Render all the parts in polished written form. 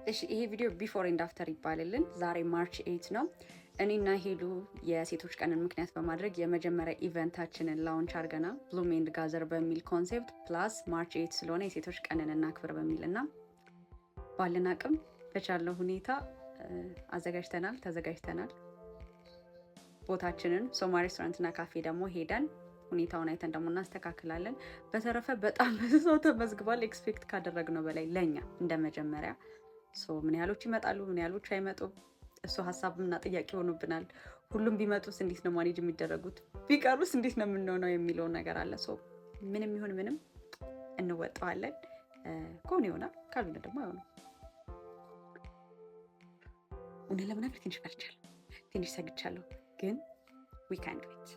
እሺ ይሄ ቪዲዮ ቢፎር ኤንድ አፍተር ይባልልን። ዛሬ ማርች 8 ነው። እኔና ሄሉ የሴቶች ቀንን ምክንያት በማድረግ የመጀመሪያ ኢቨንታችንን ላውንች አድርገናል። ብሉም ኤንድ ጋዘር በሚል ኮንሴፕት ፕላስ ማርች 8 ስለሆነ የሴቶች ቀንን እናክብር በሚል እና ባለን አቅም በቻለው ሁኔታ ተዘጋጅተናል። ቦታችንን ሶማ ሬስቶራንትና ካፌ ደግሞ ሄደን ሁኔታውን አይተን ደግሞ እናስተካክላለን። በተረፈ በጣም ብዙ ሰው ተመዝግቧል። ኤክስፔክት ካደረግነው በላይ ለኛ እንደ መጀመሪያ ምን ያህሎች ይመጣሉ፣ ምን ያህሎች አይመጡም፣ እሱ ሀሳብና ጥያቄ ሆኖብናል። ሁሉም ቢመጡስ እንዴት ነው ማኔጅ የሚደረጉት፣ ቢቀሩስ እንዴት ነው የምንሆነው የሚለው ነገር አለ። ምንም ይሁን ምንም እንወጣዋለን። ከሆነ ይሆናል፣ ካልሆነ ደግሞ አይሆንም። እውነት ለመናገር ትንሽ ፈርቻለሁ፣ ትንሽ ሰግቻለሁ፣ ግን we can do it።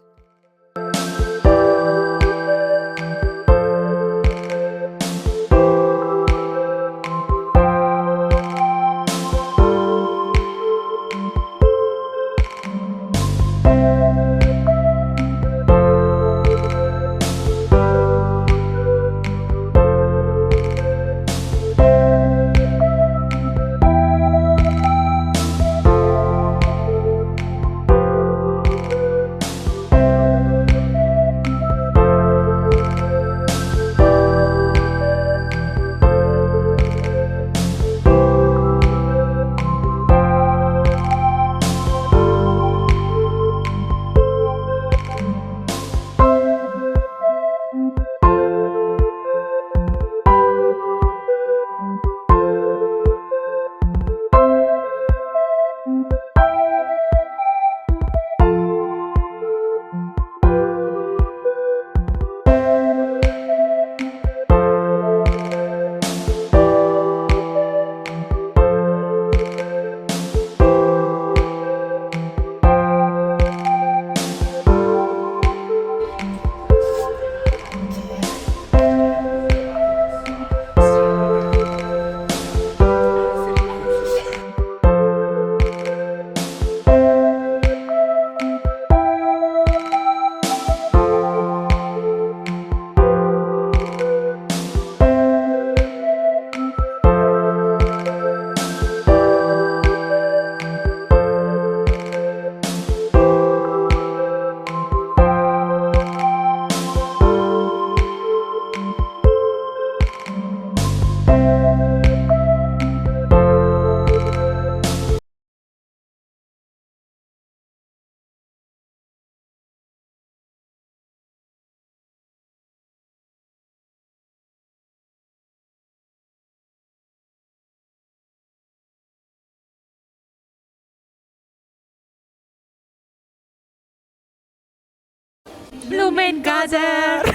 ብሉም ኤንድ ጋዘር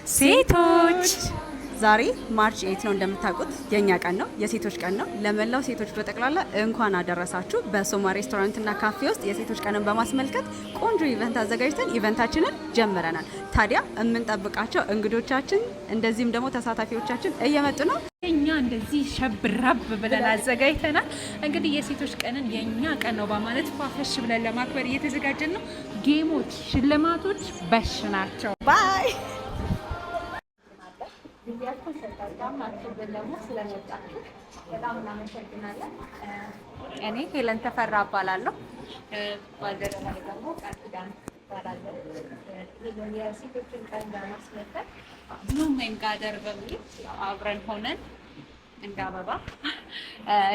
ሴቶች ዛሬ ማርች 8 ነው። እንደምታውቁት የኛ ቀን ነው፣ የሴቶች ቀን ነው። ለመላው ሴቶች በጠቅላላ እንኳን አደረሳችሁ። በሶማ ሬስቶራንትና ካፌ ውስጥ የሴቶች ቀንን በማስመልከት ቆንጆ ኢቨንት አዘጋጅተን ኢቨንታችንን ጀምረናል። ታዲያ የምንጠብቃቸው እንግዶቻችን እንደዚህም ደግሞ ተሳታፊዎቻችን እየመጡ ነው። እኛ እንደዚህ ሸብረብ ብለን አዘጋጅተናል። እንግዲህ የሴቶች ቀንን የኛ ቀን ነው በማለት ፏፈሽ ብለን ለማክበር እየተዘጋጀን ነው። ጌሞች፣ ሽልማቶች በሽ ናቸው። ባይ ቪዲዮአችሁን ሰጣችሁ ደግሞ ስለመጣችሁ በጣም እናመሰግናለን። እኔ ሄለን ተፈራ እባላለሁ። ባልደረባዬ ደግሞ ቃል ኪዳን እባላለሁ። የሴቶችን ቀን በማስመልከት ብሉም ኤንድ ጋዘር በሚል አብረን ሆነን እንደ አበባ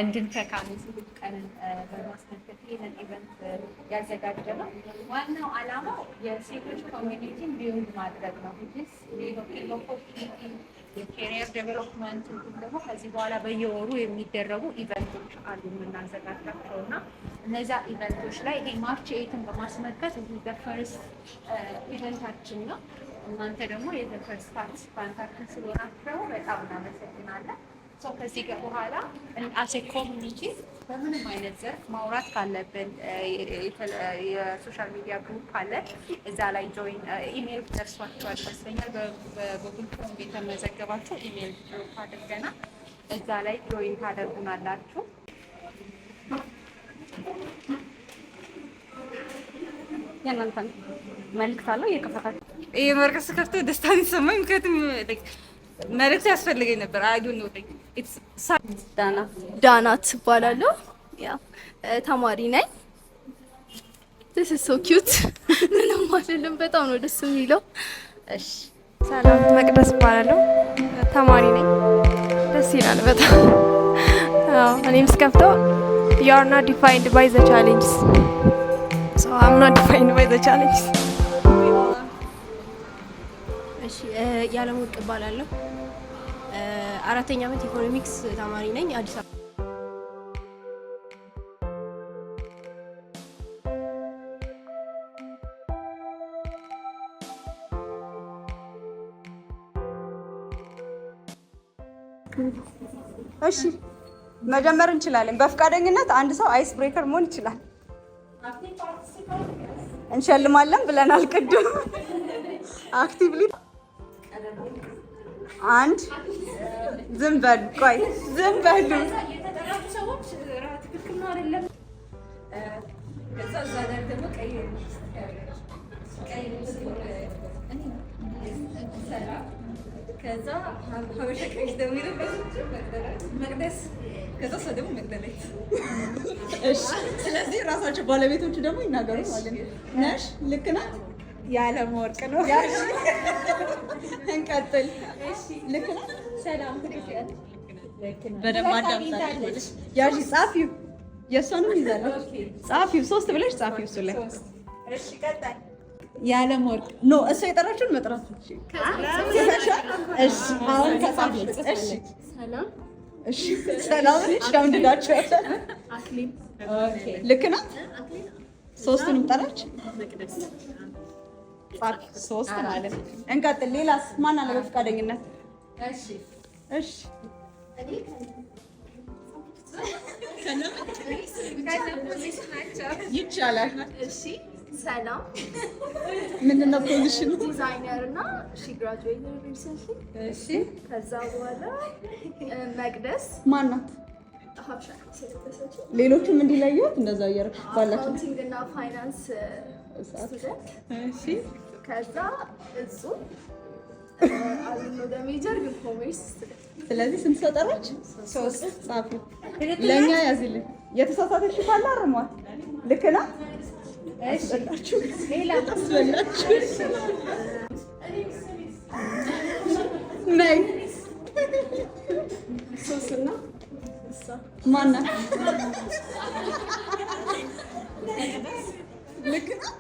እንድንተካም የሴቶች ቀንን በማስመልከት ይህንን ኢቨንት ያዘጋጀነው። ዋናው ዓላማው የሴቶች ኮሚኒቲን ቢልድ ማድረግ ነው። የኬሪየር ዴቨሎፕመንት እንዲሁም ደግሞ ከዚህ በኋላ በየወሩ የሚደረጉ ኢቨንቶች አሉ የምናዘጋጃቸው እና እነዚያ ኢቨንቶች ላይ ይሄ ማርች 8ን በማስመልከት ፈርስት ኢቨንታችን ነው። እናንተ ደግሞ የፈርስት ፓርቲሲፓንታችን ስለሆናችሁ ደግሞ በጣም እናመሰግናለን። ከዚህ በኋላ አሴ ኮሚኒቲ በምንም አይነት ዘርፍ ማውራት ካለብን የሶሻል ሚዲያ ግሩፕ አለ። እዛ ላይ ጆይን ኢሜይል ደርሷችኋል ይመስለኛል። በጉግል ፎርም የተመዘገባችሁ ኢሜይል ግሩፕ አድርገናል። እዛ ላይ ጆይን ታደርጉናላችሁ። የእናንተን መልዕክት አለው የከፈታችሁ ይሄ መርቀስ ከፍቶ ደስታን ይሰማኝ። ምክንያቱም መልዕክት ያስፈልገኝ ነበር። አይ ዶንት ኖ ኢትስ ዳና ትባላለሁ። ያ ተማሪ ነኝ። this is so cute ምንም አይደለም። በጣም ነው ደስ የሚለው። እሺ ሰላም መቅደስ እባላለሁ። ተማሪ ነኝ። ደስ ይላል በጣም። እኔም ስከፍተው you are not defined by the challenges, so I'm not defined by the challenges። እሺ ያለም ወርቅ እባላለሁ። አራተኛ ዓመት ኢኮኖሚክስ ተማሪ ነኝ አዲስ አበባ። እሺ መጀመር እንችላለን። በፍቃደኝነት አንድ ሰው አይስ ብሬከር መሆን ይችላል። እንሸልማለን ብለናል ቅድም። አክቲቭሊ አንድ ዝም በሉ፣ ቆይ ዝም በሉ። ከዛ ሀበሻ ቀሚስ ደግሞ መቅደስ፣ ከዛ እሷ ደግሞ መቅደላዊት። እሺ ስለዚህ ራሳቸው ባለቤቶቹ ደግሞ ይናገሩ ማለት ነው። ነሽ ልክ ናት። የዓለም ወርቅ ነው። እንቀጥል። ልክ ናት። ሰላም በደንብ አዳምጣለች። ያዢ ጻፊው፣ የእሷንም ይዛለች። ጻፊው 3 ብለሽ ጻፊው እሱ ላይ። እሺ ቀጣይ የዓለም ወርቅ ኖ እሷ የጠራችውን መጥራት ነው። እሺ አሁን ከጻፊ እሺ ሰላም እሺ ሰላም ሻምድዳቸው አክሊል ልክ ናት። 3ቱንም ጠራች። ጻፊ 3 ማለት ነው። እንቀጥል። ሌላስ ማን አለ በፈቃደኝነት? እሺ እሺ ይቻላል። እሺ ሰላም ምንድን ነው ፖዚሽኑ? ዲዛይነር እና ሺ ግራጁዌትድ ሪሰንትሊ። እሺ ከዛ በኋላ መቅደስ ማን ናት? ሀበሻ ቀሚስ የለበሰችው። ሌሎቹም እንዲለዩት እንደዛ እያደረግሽ ባላችሁ። አካውንቲንግ እና ፋይናንስ ስቱደንት። እሺ ከዛ እሱ አሉን ወደ ሜጀር ግን ኮሜርስ ስቱደንት። ስለዚህ ስንት ሰው ጠራች? 3 ጻፊ። ለእኛ ያዝልን። የተሳሳተሽ ካለ አርሟት። ልክ ናት። አስበላችሁ ሌላ አስበላችሁ ነይ ሶስና ማን ናት? ልክ ናት።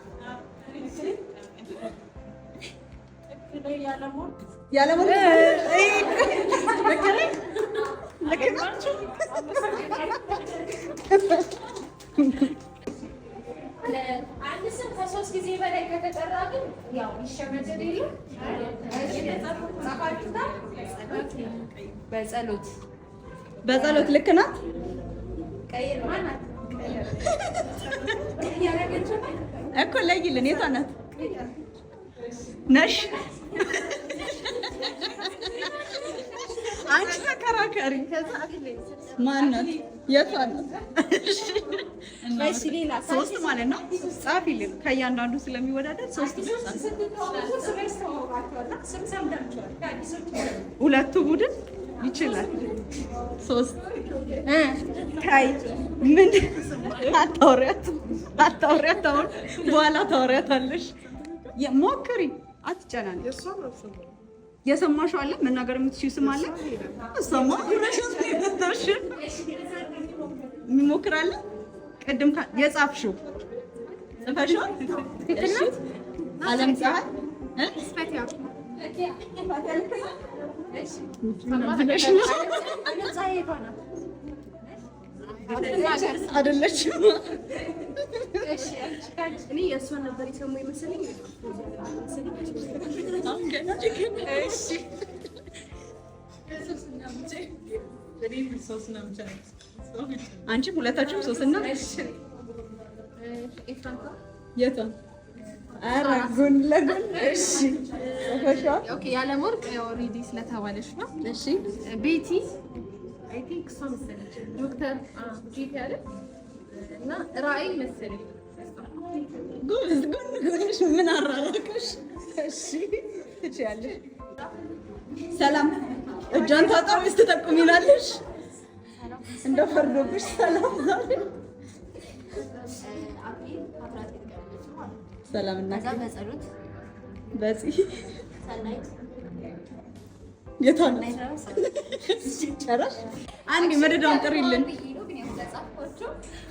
ያለሞት ልክ ናችሁ። አንድ ስም ከ3 ጊዜ በላይ ከተጠራ ግን ያው ይሸመደድ የለም። በጸሎት በጸሎት ልክ ናት። ቀይር ማናት እኮ ለይልን። የቷ ናት? ነሽ አንቺ ተከራከሪ። ማን ናት? የቷ ናት? እሺ ሌላ 3 ማለት ነው። ጻፊልን። ከእያንዳንዱ ስለሚወዳደር 3 ሁለቱ ቡድን ይችላል። 3 ታይ ምን አታውሪያት አሁን በኋላ ታውሪያታለሽ። ሞክሪ፣ አትጨናነቂ። የሰማሽው አለ መናገር የምትችይው ስም አለ። እሷማ ብረሽን ይፈታሽ የሚሞክራለ። ቅድም የጻፍሽው ጽፈሽው እሺ። ዓለም ፀሐይ አይደለችም። እኔ የእሷን ነበር የሰሙ ይመስለኝ። አንቺም ሁለታችሁም 3 እና የቷ? ኧረ ጎን ለጎን እሺ። ጽፈሻል? ኦኬ ያለም ወርቅ ኦልሬዲ ስለተባለች ነው። እሺ ቤቲ አይ ቲንክ እሷ መሰለች ዶክተር ጂፒ አለ እና ራዕይ መሰለኝ። ጎን ጎንሽ ምን አራራቅሽ? እሺ ትችያለሽ። ሰላም እጇን ታጠብ እስቲ ጠቁሚናለሽ። እንደው ፈርዶብሽ ሰላም ዛሬ ሰላም እና በጸሎት በዚህ ሰናይት የታን ጨረሽ? አንዴ መደዳውን ጥሪልን።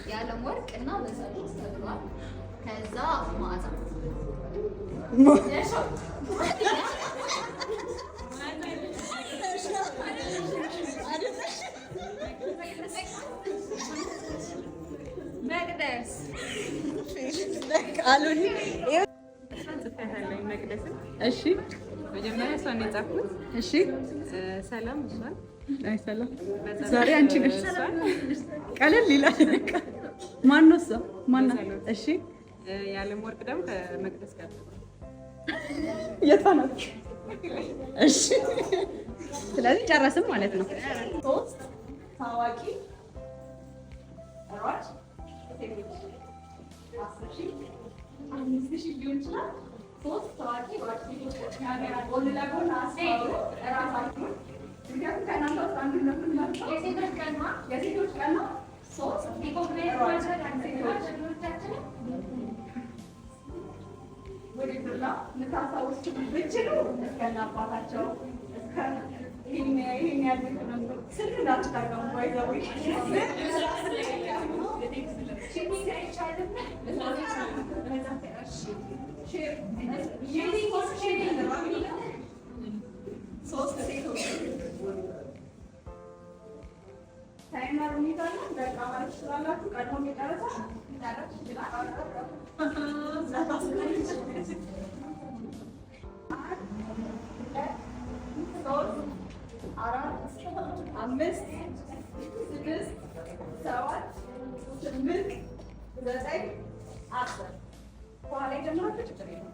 የዓለም ወርቅ እና በጸሎት ተብሏል። ከዛ መዓዛ መቅደስ ቃሉን እሺ መጀመሪያ እሷን ነው የጻፍኩት። እሺ ሰላም እሷን አይ ሰላም ዛሬ አንቺ ነሽ። ቀለል ይላል። ማን ነው እሷ? ማን? እሺ የዓለም ወርቅ ደግሞ ከመቅደስ ጋር የቷ ናት? እሺ ስለዚህ ጨረስም ማለት ነው። ሶስት ታዋቂ ሯጭ ሴቶች 10,000 5,000 ሊሆን ይችላል። ሶስት ታዋቂ ሯጭ ሴቶች ጎን ለጎን አስተዋውቁ እራሳችሁን። ምክንያቱም ከእናንተ ውስጥ አንዱ እንደምንመርጠው የሴቶች ቀን ነው። ሶስት ሯጭ ሴቶች ውድድር ነው የምታስታውሱ ብችሉ እስከነ አባታቸው እስከ ይሄን ያድርግ ነበር። ስልክ እንዳትጠቀሙ ባይዘው ሶስት ሴቶች ታይመር የሚባለው በቃ ማለት ትችላላችሁ። ቀድሞ የጨረሰ ይችላል። አምስት ስድስት ሰባት ስምንት ዘጠኝ አስር በኋላ የጀመራችሁ ችግር የለም።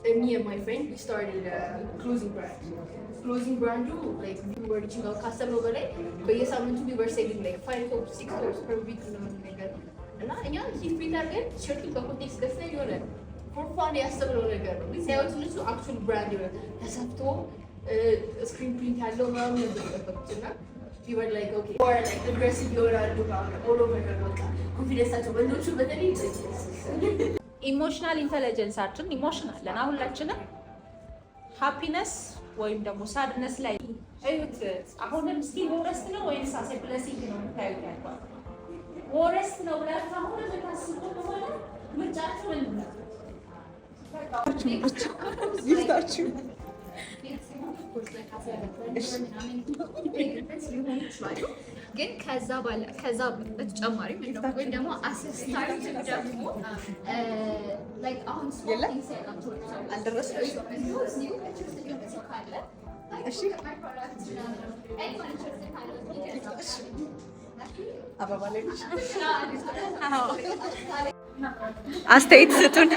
Me and my friend, we started a clothing brand. Clothing brand, like we were reaching out customer በላይ በየሳምንቱ we were selling like 5 to 6 tops per week ምናምን ነገር እና እኛ ሂት ፕሪንት አድርገን ሸርቱን በኮንቴክስት ደፍተን የሆነ ፎር ፋን ያሰብነው ነገር ነው። ግን ሳይሆን እነሱ አክቹዋሊ ብራንድ የሆነ ተሰፍቶ ስክሪን ፕሪንት ያለው ምናምን ነበር የጠበቁት እና we were like okay or like aggressive ይሆናሉ all over the world ኮንፊደንሳቸው ወንዶቹ በተለይ ኢሞሽናል ኢንተለጀንሳችን ኢሞሽናል ለና ሁላችንም ሃፒነስ ወይም ደግሞ ሳድነስ ላይ እዩት። አሁንም ስቲል ወረስት ነው ወይስ አሴ ብለሲንግ ነው የምታዩት? ያለው ወረስት ነው ብላችሁ አሁንም የምታስቡ ከሆነ ምርጫችሁ ምንድን ነው? ይፍታችሁ። ግን ከዛ በተጨማሪ ወይም ደግሞ አሲስታንት ደግሞ አሁን አስተያየት ስጡን።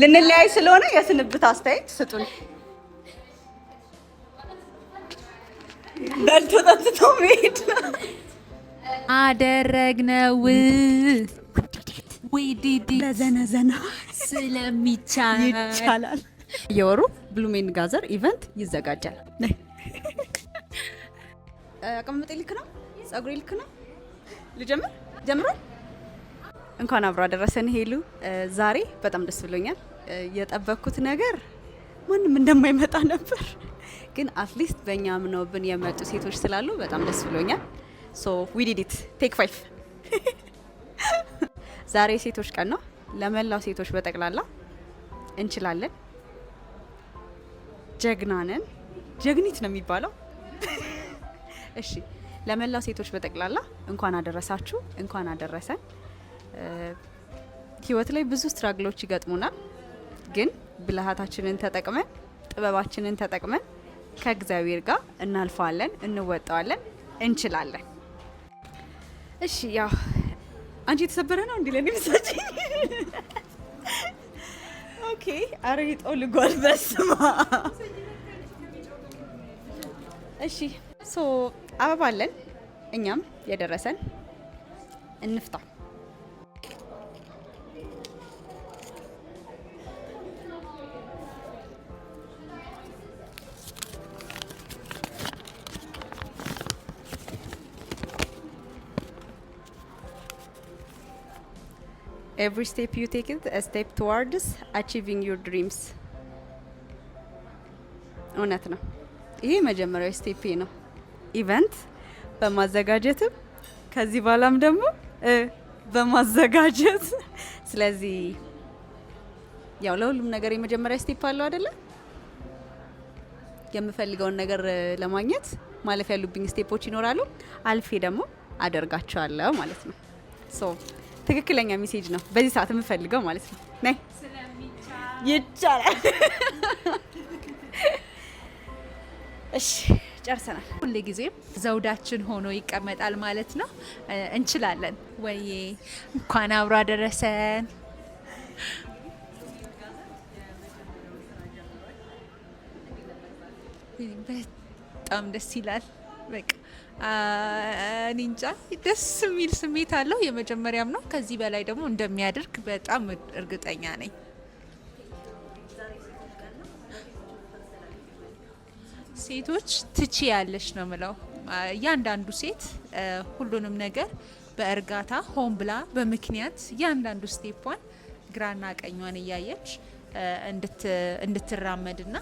ልንለያይ ስለሆነ የስንብት አስተያየት ስጡን። በልቶ ጠጥቶ መሄድ አደረግነው ለዘነዘና ስለሚቻላል የወሩ ብሉሜን ጋዘር ኢቨንት ይዘጋጃል። አቀማመጤ ልክ ነው? ጸጉሬ ልክ ነው? ልጀምር? ጀምሮ እንኳን አብሮ አደረሰን ሄሉ። ዛሬ በጣም ደስ ብሎኛል። የጠበቅኩት ነገር ማንም እንደማይመጣ ነበር፣ ግን አትሊስት በእኛ አምነውብን የመጡ ሴቶች ስላሉ በጣም ደስ ብሎኛል። ሶ ዊ ዲድ ኢት ቴክ 5 ዛሬ ሴቶች ቀን ነው። ለመላው ሴቶች በጠቅላላ እንችላለን፣ ጀግና ነን። ጀግኒት ነው የሚባለው። እሺ፣ ለመላው ሴቶች በጠቅላላ እንኳን አደረሳችሁ፣ እንኳን አደረሰን። ህይወት ላይ ብዙ ስትራግሎች ይገጥሙናል፣ ግን ብልሃታችንን ተጠቅመን ጥበባችንን ተጠቅመን ከእግዚአብሔር ጋር እናልፈዋለን፣ እንወጣዋለን፣ እንችላለን። እሺ፣ ያው አንቺ የተሰበረ ነው እንዴ ለኔ ምሳጭ? ኦኬ፣ አረ ይጠው ልጓል በስማ። እሺ፣ ሶ አበባ አለን እኛም የደረሰን እንፍታ። Every step you take is a step towards achieving your dreams. እውነት ነው። ይሄ መጀመሪያው ስቴፕ ነው፣ ኢቨንት በማዘጋጀትም ከዚህ በኋላም ደግሞ በማዘጋጀት። ስለዚህ ያው ለሁሉም ነገር የመጀመሪያ ስቴፕ አለው አይደለ? የምፈልገውን ነገር ለማግኘት ማለፍ ያሉብኝ ስቴፖች ይኖራሉ። አልፌ ደግሞ አደርጋቸዋለሁ ማለት ነው። ሶ ትክክለኛ ሜሴጅ ነው በዚህ ሰዓት የምፈልገው ማለት ነው። ነይ ይቻላል። እሺ ጨርሰናል። ሁሌ ጊዜም ዘውዳችን ሆኖ ይቀመጣል ማለት ነው። እንችላለን ወይ? እንኳን አብሮ አደረሰን። በጣም ደስ ይላል። በቃ እኔ እንጃ ደስ የሚል ስሜት አለው። የመጀመሪያም ነው። ከዚህ በላይ ደግሞ እንደሚያደርግ በጣም እርግጠኛ ነኝ። ሴቶች ትቺ ያለሽ ነው ምለው። እያንዳንዱ ሴት ሁሉንም ነገር በእርጋታ ሆን ብላ በምክንያት እያንዳንዱ ስቴፕዋን ግራና ቀኟን እያየች እንድትራመድና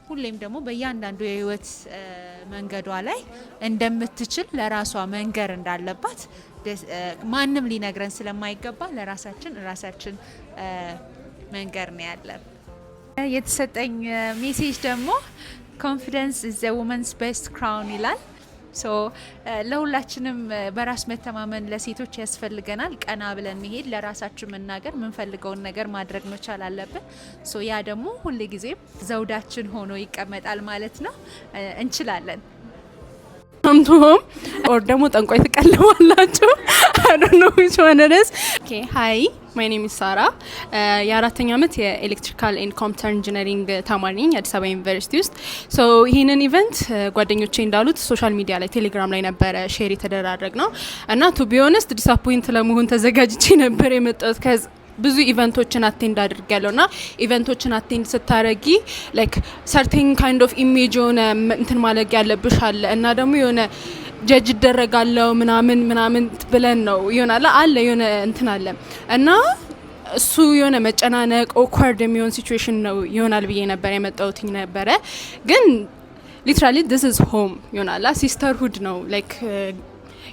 ሁሌም ደግሞ በእያንዳንዱ የህይወት መንገዷ ላይ እንደምትችል ለራሷ መንገር እንዳለባት ማንም ሊነግረን ስለማይገባ ለራሳችን መንገር ነው ያለን። የተሰጠኝ ሜሴጅ ደግሞ ኮንፊደንስ ኢዝ ዘ ውመንስ ቤስት ክራውን ይላል። ሶ ለሁላችንም በራስ መተማመን ለሴቶች ያስፈልገናል። ቀና ብለን መሄድ፣ ለራሳችን መናገር፣ የምንፈልገውን ነገር ማድረግ መቻል አለብን። ሶ ያ ደግሞ ሁልጊዜም ዘውዳችን ሆኖ ይቀመጣል ማለት ነው። እንችላለን። ሆም ኦር ደግሞ ጠንቋይ ትቀልማላችሁ። I don't know which one it is. Okay, hi, my name is Sara. የአራተኛ ዓመት የኤሌክትሪካል ኤንድ ኮምፒውተር ኢንጂነሪንግ ተማሪ ነኝ አዲስ አበባ ዩኒቨርሲቲ ውስጥ። ሶ ይህንን ኢቨንት ጓደኞቼ እንዳሉት ሶሻል ሚዲያ ላይ ቴሌግራም ላይ ነበረ ሼር የተደራረግ ነው እና ቱ ቢ ኦነስት ዲስአፖይንት ለመሆን ተዘጋጅቼ ነበር የመጣሁት። ብዙ ኢቨንቶችን አቴንድ አድርጊያለሁ ና ኢቨንቶችን አቴንድ ስታረጊ ላይክ ሰርቴን ካይንድ ኦፍ ኢሜጅ የሆነ እንትን ማለግ ያለብሽ አለ እና ደግሞ የሆነ ጀጅ ይደረጋለው ምናምን ብለን ነው ይሆናል አለ የሆነ እንትን አለ እና እሱ የሆነ መጨናነቅ ኦክዋርድ የሚሆን ሲቹዌሽን ነው ይሆናል ብዬ ነበር የመጣሁት ነበረ። ግን ሊትራሊ this is home ይሆናል ሲስተርሁድ ነው ላይክ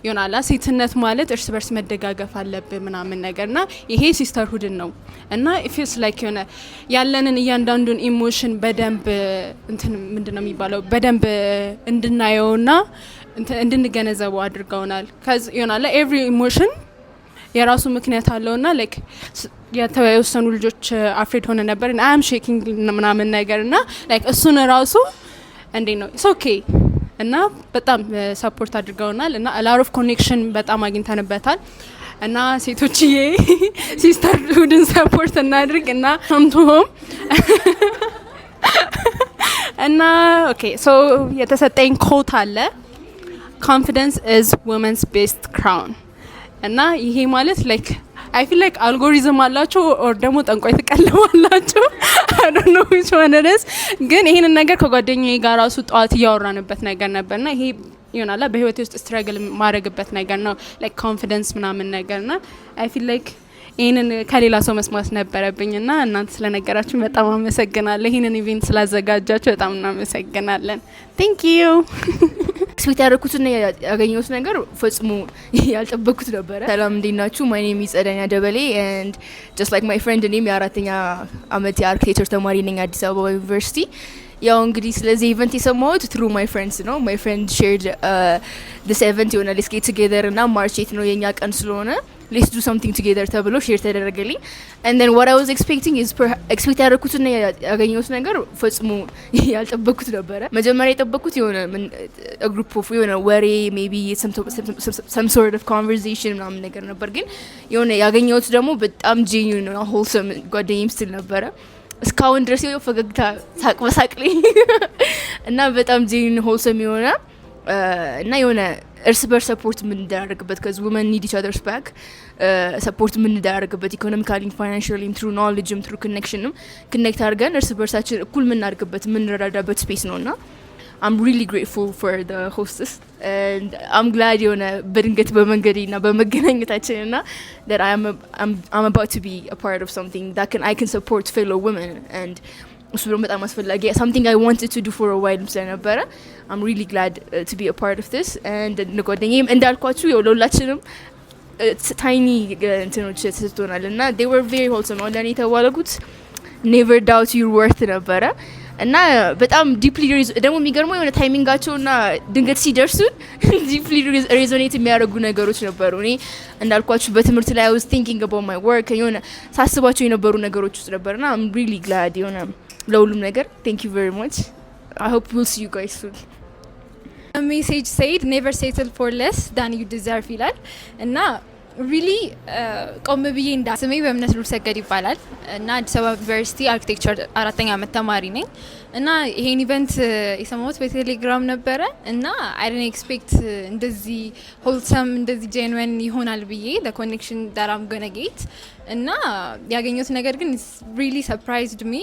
ይሆናል ሴትነት ማለት እርስ በርስ መደጋገፍ አለብን ምናምን ነገርና ይሄ ሲስተርሁድን ነው እና it feels like የሆነ ያለንን እያንዳንዱን ኢሞሽን በደንብ እንትን ምንድነው የሚባለው በደንብ እንድናየውና እንድንገነዘበው አድርገውናል። ከዚ ይሆናል ኤቭሪ ኢሞሽን የራሱ ምክንያት አለውና ላይክ የተወሰኑ ልጆች አፍሬድ ሆነ ነበር እና አም ሼኪንግ ምናምን ነገርና ላይክ እሱን ራሱ እንዴ ነው ኢትስ ኦኬ እና በጣም ሰፖርት አድርገውናል እና ላር ኦፍ ኮኔክሽን በጣም አግኝተንበታል እና ሴቶችዬ ሲስተርሁድን ሰፖርት እናድርግ እና ሆም እና ኦኬ ሶ የተሰጠኝ ኮት አለ ኮንፊደንስ ኢዝ ወመንስ ቤስት ክራውን እና ይሄ ማለት ላይክ I feel like አልጎሪዝም አላችሁ ኦር ደግሞ ጠንቋይ ትቀልማላችሁ I don't know which one it is። ግን ይሄንን ነገር ከጓደኛዬ ጋር ራሱ ጧት እያወራንበት ነገር ነበርና ይሄ ይሆናል በህይወቴ ውስጥ ስትራግል ማድረግበት ነገር ነው ላይክ ኮንፊደንስ ምናምን ነገርና I feel like ይሄንን ከሌላ ሰው መስማት ነበረብኝና እናንተ ስለነገራችሁ በጣም አመሰግናለሁ። ይሄንን ኢቨንት ስላዘጋጃችሁ በጣም እናመሰግናለን። Thank you። ኤክስፔክት ያደረኩትና ያገኘሁት ነገር ፈጽሞ ያልጠበቅኩት ነበረ። ሰላም እንዴት ናችሁ? ማይ ኔም ኢዝ ጸደኛ ደበሌ and just like my friend እኔም የአራተኛ ዓመት የአርክቴክቸር ተማሪ ነኝ አዲስ አበባ ዩኒቨርሲቲ። ያው እንግዲህ ስለዚህ ኢቨንት የሰማሁት through my friends ነው። my friend shared this event የሆነ let's get together እና ማርች 8 ነው የኛ ቀን ስለሆነ let's do something together ተብሎ ሼር ተደረገልኝ and then what I was expecting is expect ያደረኩትና ያገኘሁት ነገር ፈጽሞ ያልጠበቅኩት ነበረ። መጀመሪያ የጠበቅኩት የሆነ a group of የሆነ ወሬ maybe some sort of conversation ምናምን ነገር ነበር። ግን የሆነ ያገኘሁት ደግሞ በጣም genuine እና wholesome ጓደኛዬም ስትል ነበረ እስካሁን ድረስ የው ፈገግታ ሳቅ በሳቅልኝ እና በጣም genuine wholesome የሆነ እና የሆነ እርስ በርስ ሰፖርት የምንደራረግበት ከዚ women need each other's back ሰፖርት የምንደራረግበት ኢኮኖሚካሊ ፋይናንሻሊ ትሩ ኖሌጅም ትሩ ኮኔክሽንም ኮኔክት አድርገን እርስ በርሳችን እኩል የምናደርግበት የምንረዳዳበት ስፔስ ነውና I'm really grateful for the hostess and I'm glad የሆነ በድንገት በመንገዴና በመገናኘታችንና that I'm about to be a part of something that I can support fellow women and እሱ ደግሞ በጣም አስፈላጊ something I wanted to do for a while ስለነበረ I'm really glad to be a part of this and ጓደኛዬም እንዳልኳችሁ የሁላችንም tiny እንትኖች ተሰጥቶናል እና they were very wholesome on ለኔ የተባለጉት never doubt your worth ነበረ እና በጣም ዲፕሊ ደግሞ የሚገርመው የሆነ ታይሚንጋቸውና ድንገት ሲደርሱን ዲፕሊ ሬዞኔት የሚያደርጉ ነገሮች ነበሩ። እኔ እንዳልኳችሁ በትምህርት ላይ I was thinking about my work የሆነ ሳስባቸው የነበሩ ነገሮች ውስጥ ነበርና I'm really glad የሆነ ለሁሉም ነገር thank you very much. I hope we'll see you guys soon. A message said never settle for less than you deserve ይላል እና ሪሊ ቆም ብዬ እንዳስሜ በእምነት ልሰገድ ይባላል እና አዲስ አበባ ዩኒቨርሲቲ አርክቴክቸር አራተኛ ዓመት ተማሪ ነኝ እና ይሄን ኢቨንት የሰማሁት በቴሌግራም ነበረ እና አይ ዲድንት ኤክስፔክት እንደዚህ ሆልሰም እንደዚህ ጄንዌን ይሆናል ብዬ the connection that I'm gonna get እና ያገኘሁት ነገር ግን ሪሊ ሰርፕራይዝድ ሚ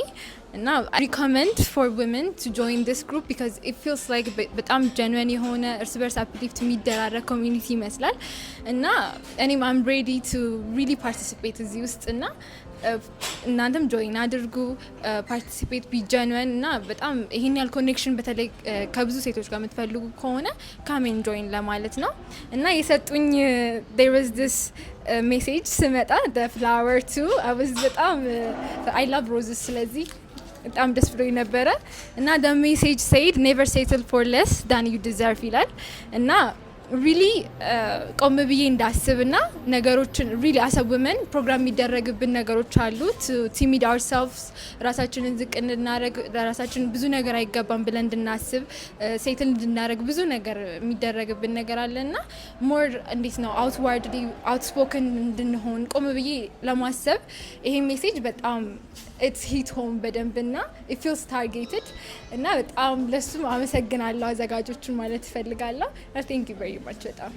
እና I recommend for women to join this group because it feels like በጣም ጀንዌን የሆነ እርስ በርስ አፕሊፍት የሚደራረግ ኮሚኒቲ ይመስላል እና እኔም I'm ready to really participate እዚህ ውስጥ እና እናንተም ጆይን አድርጉ ፓርቲሲፔት ቢ ጀንዌን እና በጣም ይሄን ያህል ኮኔክሽን በተለይ ከብዙ ሴቶች ጋር የምትፈልጉ ከሆነ ካሜን ጆይን ለማለት ነው እና የሰጡኝ there was this message ስመጣ the flower too I was በጣም I love roses ስለዚህ በጣም ደስ ብሎኝ ነበረ እና the message said never settle for less than you deserve ይላል እና ሪሊ ቆም ብዬ እንዳስብና ነገሮችን ሪሊ አሰብመን ፕሮግራም የሚደረግብን ነገሮች አሉ ቲሚድ ourselves ራሳችንን ዝቅ እንድናረግ ለራሳችን ብዙ ነገር አይገባም ብለን እንድናስብ ሴትል እንድናረግ ብዙ ነገር የሚደረግብን ነገር አለና ሞር እንዴት ነው outwardly outspoken እንድንሆን ቆም ብዬ ለማሰብ ይሄ ሜሴጅ በጣም it's hit home በደንብና it feels targeted እና በጣም ለሱም አመሰግናለሁ አዘጋጆቹን ማለት እፈልጋለሁ thank you very much በጣም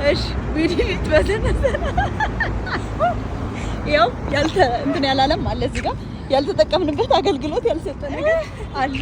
እሺ ቪዲዮ በተነሳ ያው እንትን ያላለም አለ እዚህ ጋር ያልተጠቀምንበት አገልግሎት ያልሰጠ ነገር አለ